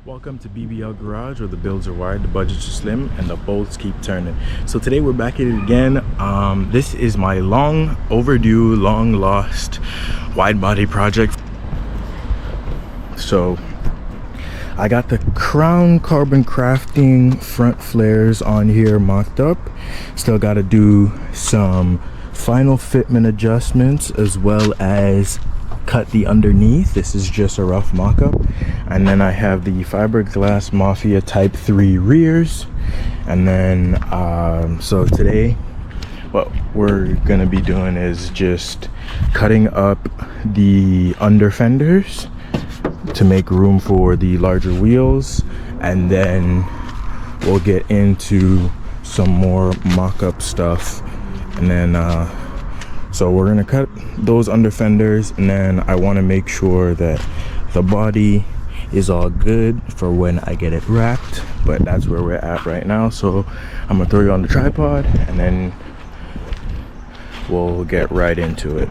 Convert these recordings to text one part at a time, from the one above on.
Welcome to BBL Garage, where the builds are wide, the budgets are slim, and the bolts keep turning. So today we're back at it again. This is my long overdue, long lost wide body project. So I got the Crown Carbon Crafting front flares on here mocked up. Still got to do some final fitment adjustments as well as cut the underneath. This is just a rough mock-up. And then I have the fiberglass Mafia Type 3 rears. And then so today what we're gonna be doing is just cutting up the under fenders to make room for the larger wheels, and then we'll get into some more mock-up stuff. And then so we're gonna cut those under fenders, and then I want to make sure that the body is all good for when I get it wrapped. But that's where we're at right now. So I'm gonna throw you on the tripod and then we'll get right into it.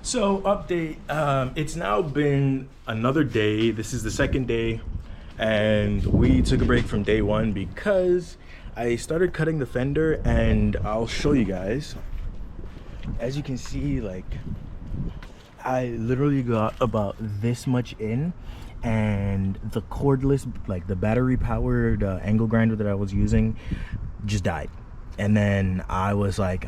So update, it's now been another day. This is the second day, and we took a break from day one because I started cutting the fender, and I'll show you guys. As you can see, like, I literally got about this much in, and the cordless, like the battery powered angle grinder that I was using just died. And then I was like,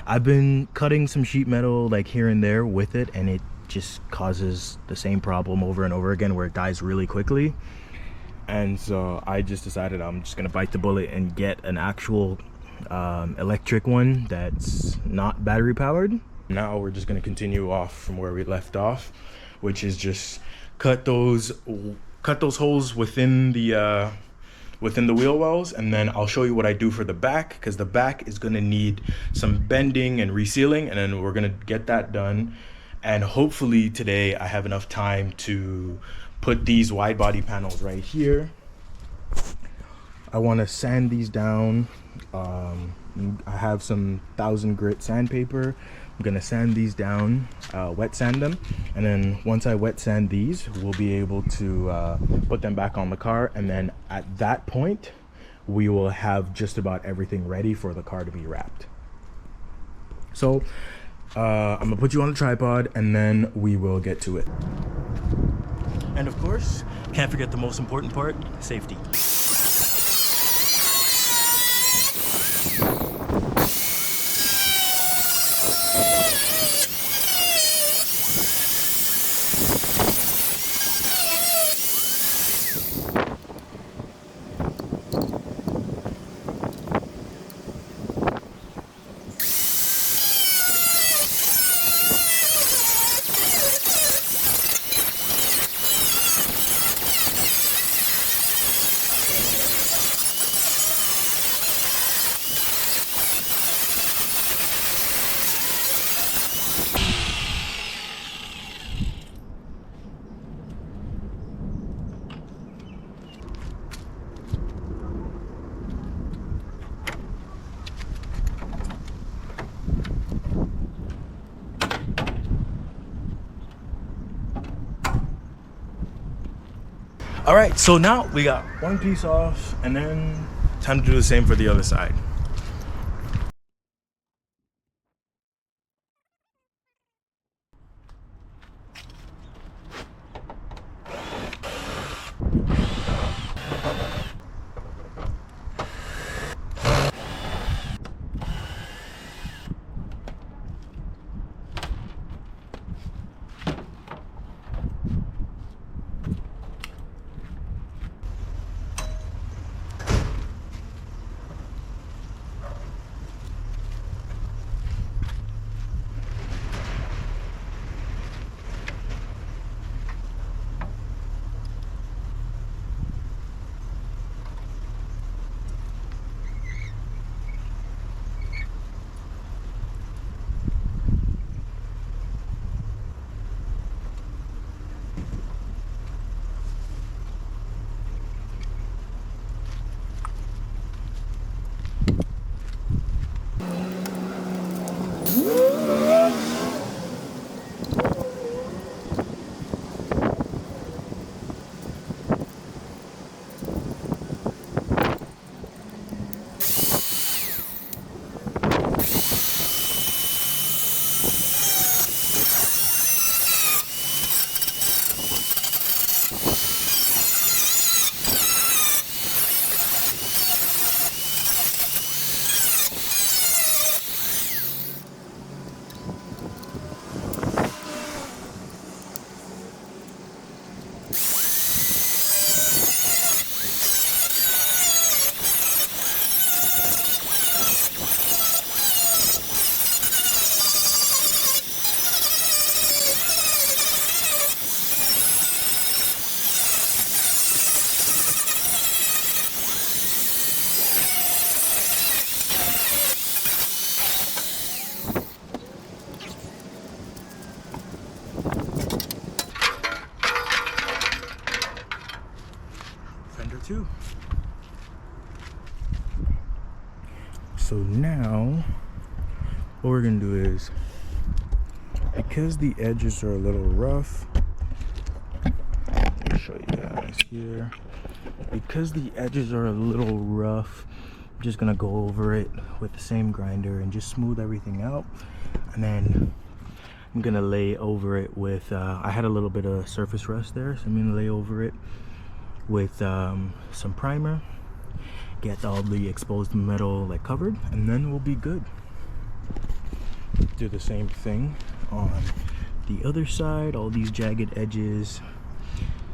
I've been cutting some sheet metal like here and there with it, and it just causes the same problem over and over again where it dies really quickly. And so I just decided I'm just gonna bite the bullet and get an actual electric one that's not battery powered. Now we're just gonna continue off from where we left off, which is just cut those holes within the wheel wells, and then I'll show you what I do for the back, because the back is gonna need some bending and resealing, and then we're gonna get that done. And hopefully today I have enough time to put these wide body panels right here. I want to sand these down. I have some 1000 grit sandpaper. I'm gonna sand these down, wet sand them, and then once I wet sand these, we'll be able to put them back on the car. And then at that point we will have just about everything ready for the car to be wrapped. So I'm gonna put you on the tripod and then we will get to it. And of course, can't forget the most important part: safety. All right, so now we got one piece off, and then time to do the same for the other side. Pt2. So now what we're gonna do is, because the edges are a little rough, let me show you guys here. Because the edges are a little rough, I'm just gonna go over it with the same grinder and just smooth everything out. And then I'm gonna lay over it with, I had a little bit of surface rust there, so I'm gonna lay over it with some primer, get all the exposed metal like covered, and then we'll be good. Do the same thing on the other side, all these jagged edges,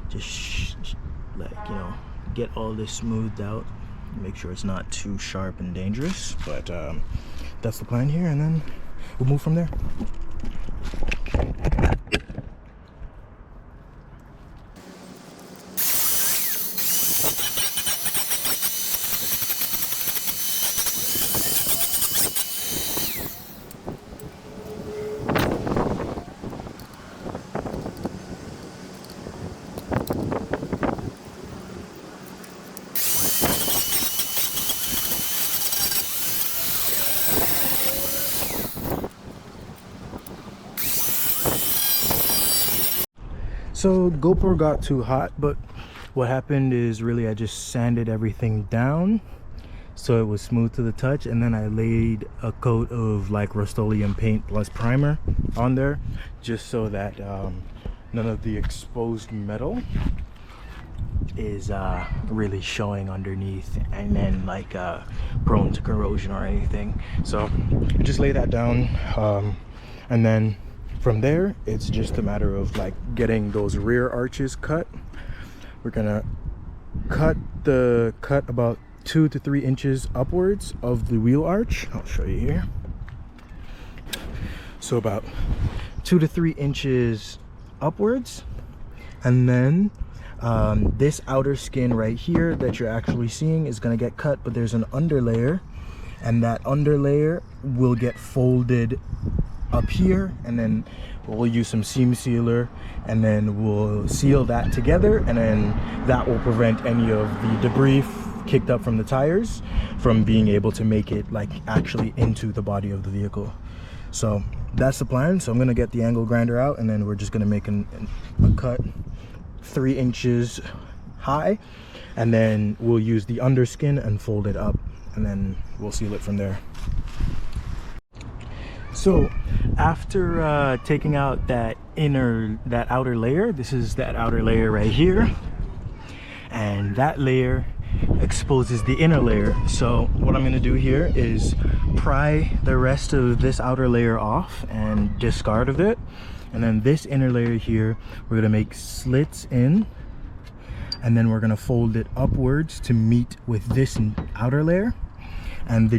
just like, you know, get all this smoothed out, make sure it's not too sharp and dangerous. But that's the plan here, and then we'll move from there. So GoPro got too hot, but what happened is really I just sanded everything down so it was smooth to the touch, and then I laid a coat of like Rust-Oleum paint plus primer on there, just so that none of the exposed metal is really showing underneath and then like prone to corrosion or anything. So just lay that down, and then from there it's just a matter of like getting those rear arches cut. We're gonna cut about 2 to 3 inches upwards of the wheel arch. I'll show you here. So about 2 to 3 inches upwards, and then this outer skin right here that you're actually seeing is gonna get cut, but there's an underlayer, and that underlayer will get folded up here, and then we'll use some seam sealer, and then we'll seal that together, and then that will prevent any of the debris kicked up from the tires from being able to make it like actually into the body of the vehicle. So that's the plan. So I'm gonna get the angle grinder out, and then we're just gonna make a cut 3 inches high, and then we'll use the underskin and fold it up, and then we'll seal it from there. So after taking out that outer layer, this is that outer layer right here, and that layer exposes the inner layer. So what I'm going to do here is pry the rest of this outer layer off and discard of it, and then this inner layer here we're going to make slits in, and then we're going to fold it upwards to meet with this outer layer, and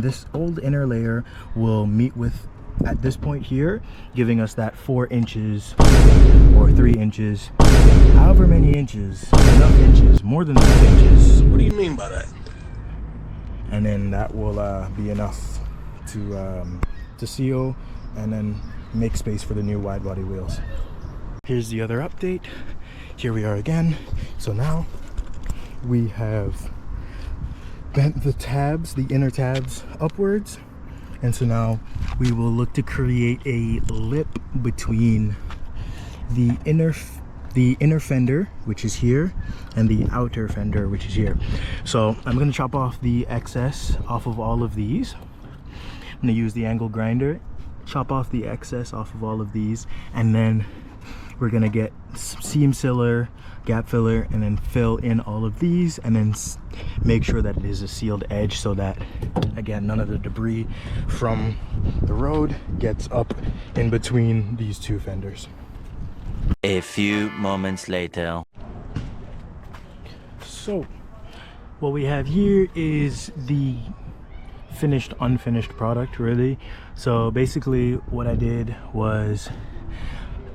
this old inner layer will meet with at this point here, giving us that 4 inches or 3 inches, however many inches, enough inches, more than enough inches. What do you mean by that? And then that will be enough to seal and then make space for the new wide body wheels. Here's the other update. Here we are again. So now we have bent the tabs, the inner tabs upwards, and so now we will look to create a lip between the inner fender, which is here, and the outer fender, which is here. So I'm going to chop off the excess off of all of these. I'm going to use the angle grinder, chop off the excess off of all of these, and then we're going to get seam sealer, gap filler, and then fill in all of these, and then make sure that it is a sealed edge so that, again, none of the debris from the road gets up in between these two fenders. A few moments later. So what we have here is the finished unfinished product, really. So basically what I did was,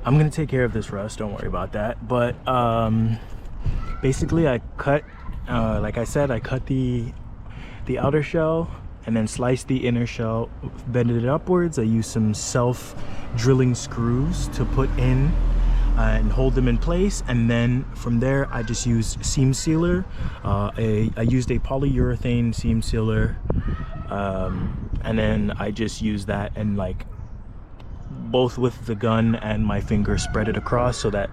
I'm gonna take care of this rust, don't worry about that, but basically I cut, like I said, I cut the outer shell and then sliced the inner shell, bended it upwards. I used some self drilling screws to put in and hold them in place, and then from there I just used seam sealer. I used a polyurethane seam sealer, and then I just used that and like both with the gun and my finger spread it across so that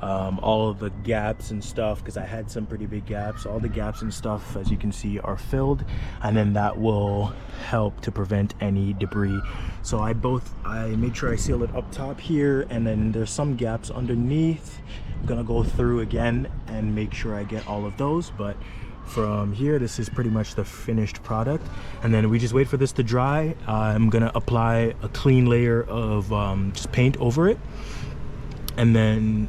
all of the gaps and stuff, because I had some pretty big gaps, all the gaps and stuff as you can see are filled, and then that will help to prevent any debris. So I made sure I seal it up top here, and then there's some gaps underneath. I'm gonna go through again and make sure I get all of those, but from here this is pretty much the finished product, and then we just wait for this to dry. I'm gonna apply a clean layer of just paint over it, and then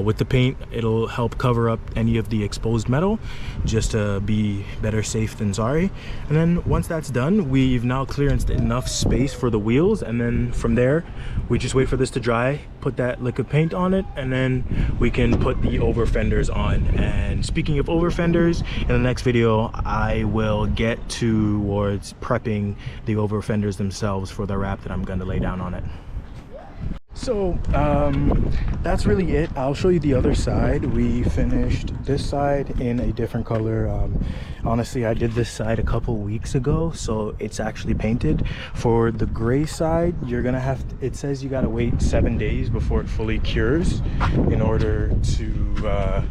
with the paint it'll help cover up any of the exposed metal just to be better safe than sorry. And then once that's done, we've now clearanced enough space for the wheels, and then from there we just wait for this to dry, put that liquid paint on it, and then we can put the over fenders on. And speaking of over fenders, in the next video I will get towards prepping the over fenders themselves for the wrap that I'm going to lay down on it. So that's really it. I'll show you the other side. We finished this side in a different color. Honestly, I did this side a couple weeks ago, so it's actually painted. For the gray side, you're gonna have to, it says you gotta wait 7 days before it fully cures in order to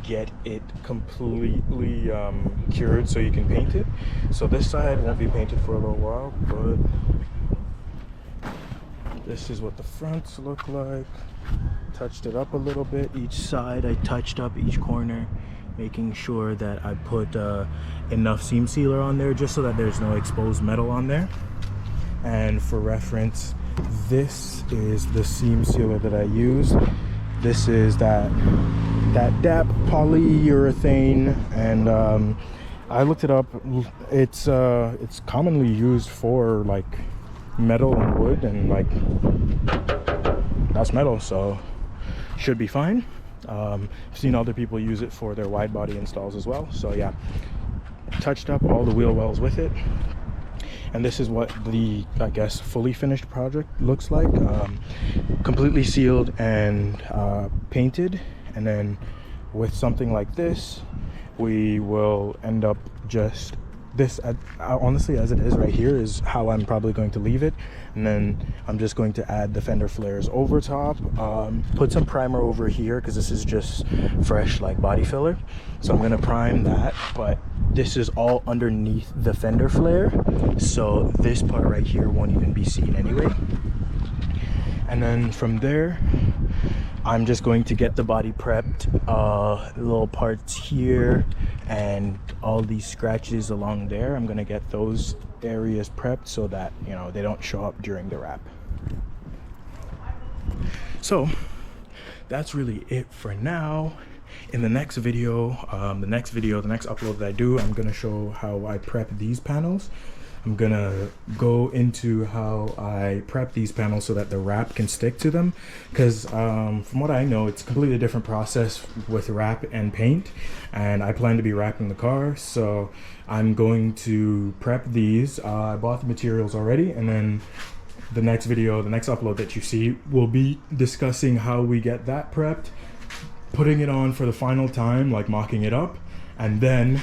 get it completely cured so you can paint it. So this side won't be painted for a little while, but this is what the fronts look like. Touched it up a little bit. Each side I touched up each corner, making sure that I put enough seam sealer on there just so that there's no exposed metal on there. And for reference, this is the seam sealer that I use. This is that DAP polyurethane, and I looked it up. It's commonly used for like metal and wood, and like that's metal, so should be fine. I've seen other people use it for their wide body installs as well. So yeah, touched up all the wheel wells with it, and this is what the, I guess, fully finished project looks like. Completely sealed and painted, and then with something like this we will end up just this, honestly, as it is right here is how I'm probably going to leave it. And then I'm just going to add the fender flares over top, put some primer over here because this is just fresh like body filler, so I'm gonna prime that, but this is all underneath the fender flare, so this part right here won't even be seen anyway. And then from there I'm just going to get the body prepped, little parts here and all these scratches along there. I'm gonna get those areas prepped so that, you know, they don't show up during the wrap. So that's really it for now. In the next video, the next upload that I do, I'm gonna show how I prep these panels. I'm gonna go into how I prep these panels so that the wrap can stick to them, because from what I know, it's a completely different process with wrap and paint, and I plan to be wrapping the car, so I'm going to prep these. I bought the materials already, and then the next video, the next upload that you see will be discussing how we get that prepped, putting it on for the final time, like mocking it up, and then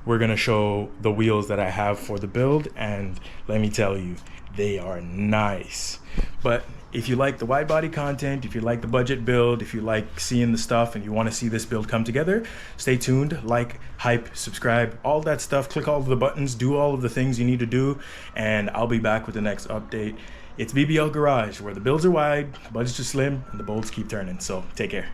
we're gonna show the wheels that I have for the build, and let me tell you, they are nice. But if you like the wide body content, if you like the budget build, if you like seeing the stuff and you want to see this build come together, stay tuned, like, hype, subscribe, all that stuff, click all of the buttons, do all of the things you need to do, and I'll be back with the next update. It's BBL Garage, where the builds are wide, the budgets are slim, and the bolts keep turning. So take care.